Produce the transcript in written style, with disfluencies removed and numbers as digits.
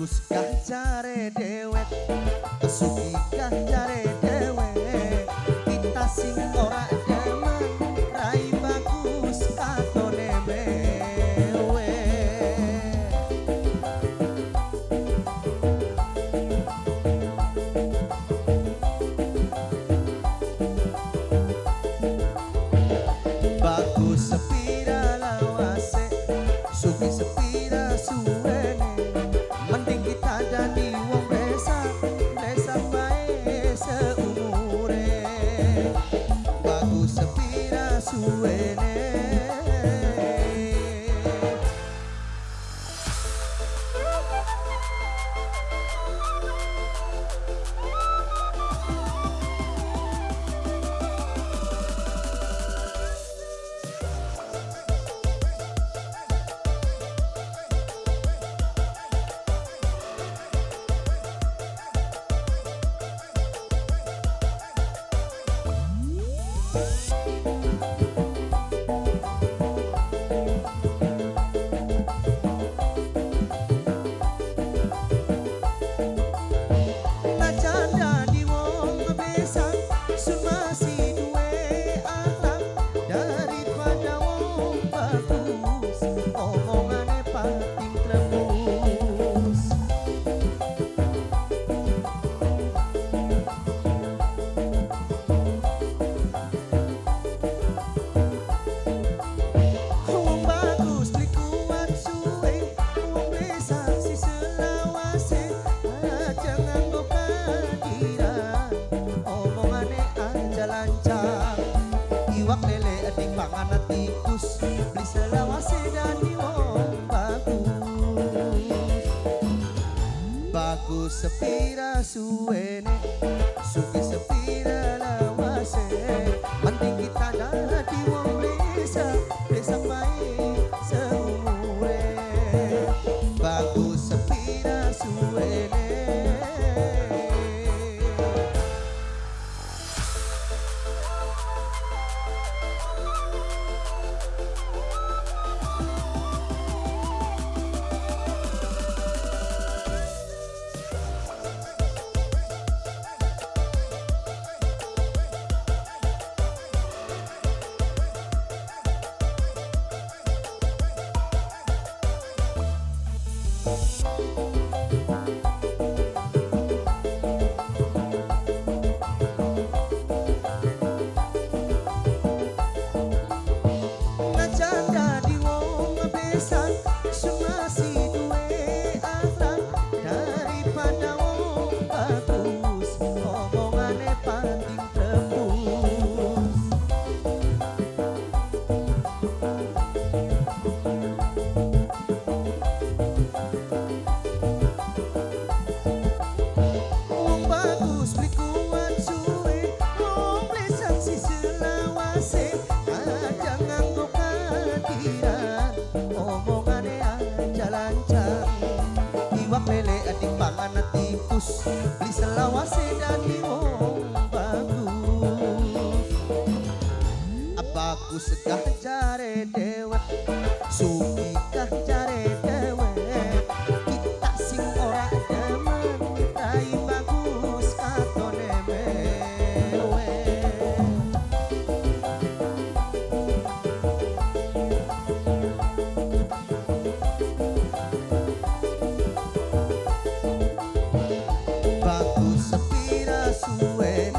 bagus kah jare dewek, kesuki kah jare dewek, kita sing ora demen rai bagus katone mewe. Bagus sepira lawase, suki sepira suwene, mending kita jadi wong desa, desa bae seumure. Bagus sepira suwene. Iwak lele adik pangan tikus, beli selawase dadi wong bagus. Bagus sepira suwene, suki sepira lawase, mending kita dadi wong desa, desa bae seumure. Bagus sepira suwene. Iwak lele adik pangan tikus, beli selawase dadi wong bagus. Bagus kah jare dewek, suki kah jare dewek, kita sing ora demen rai bagus katone mewe. Bagus sepira suwe,